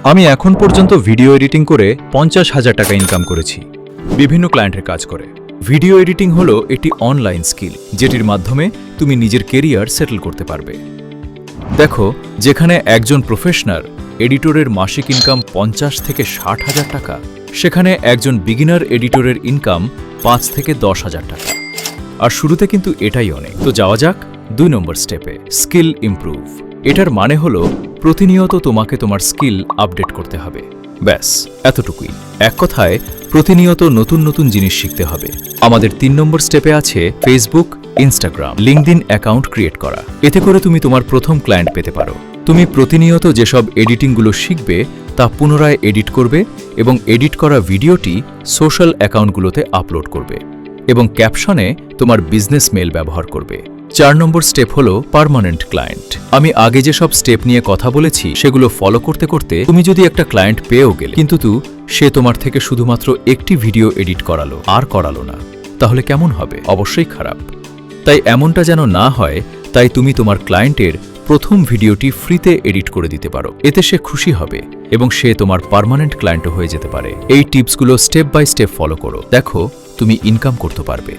আমি এখন পর্যন্ত ভিডিও এডিটিং করে 50,000 টাকা ইনকাম করেছি বিভিন্ন ক্লায়েন্টের কাজ করে। ভিডিও এডিটিং হলো একটি অনলাইন স্কিল যেটির মাধ্যমে তুমি নিজের কেরিয়ার সেটেল করতে পারবে। দেখো, যেখানে একজন প্রফেশনাল এডিটরের মাসিক ইনকাম 50 থেকে 60,000 টাকা, সেখানে একজন বিগিনার এডিটরের ইনকাম 5 থেকে 10,000 টাকা। আর শুরুতে কিন্তু এটাই অনেক। তো যাওয়া যাক 2 নম্বর স্টেপে, স্কিল ইমপ্রুভ। এটার মানে হলো প্রতিনিয়ত তোমাকে তোমার স্কিল আপডেট করতে হবে। ব্যাস এতটুকুই। এক কথায় প্রতিনিয়ত নতুন নতুন জিনিস শিখতে হবে। আমাদের 3 নম্বর স্টেপে আছে Facebook, Instagram, LinkedIn account create করা। এতে করে তুমি তোমার প্রথম ক্লায়েন্ট পেতে পারো। তুমি প্রতিনিয়ত যেসব এডিটিংগুলো শিখবে তা পুনরায় এডিট করবে এবং এডিট করা ভিডিওটি সোশ্যাল অ্যাকাউন্টগুলোতে আপলোড করবে এবং ক্যাপশনে তোমার বিজনেস মেল ব্যবহার করবে। 4 নম্বর স্টেপ হলো পার্মানেন্ট ক্লায়েন্ট। আমি আগে যেসব স্টেপ নিয়ে কথা বলেছি সেগুলো ফলো করতে করতে তুমি যদি একটা ক্লায়েন্ট পেয়েও গেলে, কিন্তু সে তোমার থেকে শুধুমাত্র একটি ভিডিও এডিট করালো আর করালো না, তাহলে কেমন হবে? অবশ্যই খারাপ। তাই এমনটা যেন না হয়, তাই তুমি তোমার ক্লায়েন্টের প্রথম ভিডিওটি ফ্রিতে এডিট করে দিতে পারো। এতে সে খুশি হবে এবং সে তোমার পার্মানেন্ট ক্লায়েন্টও হয়ে যেতে পারে। এই টিপসগুলো স্টেপ বাই স্টেপ ফলো করো, দেখো তুমি ইনকাম করতে পারবে।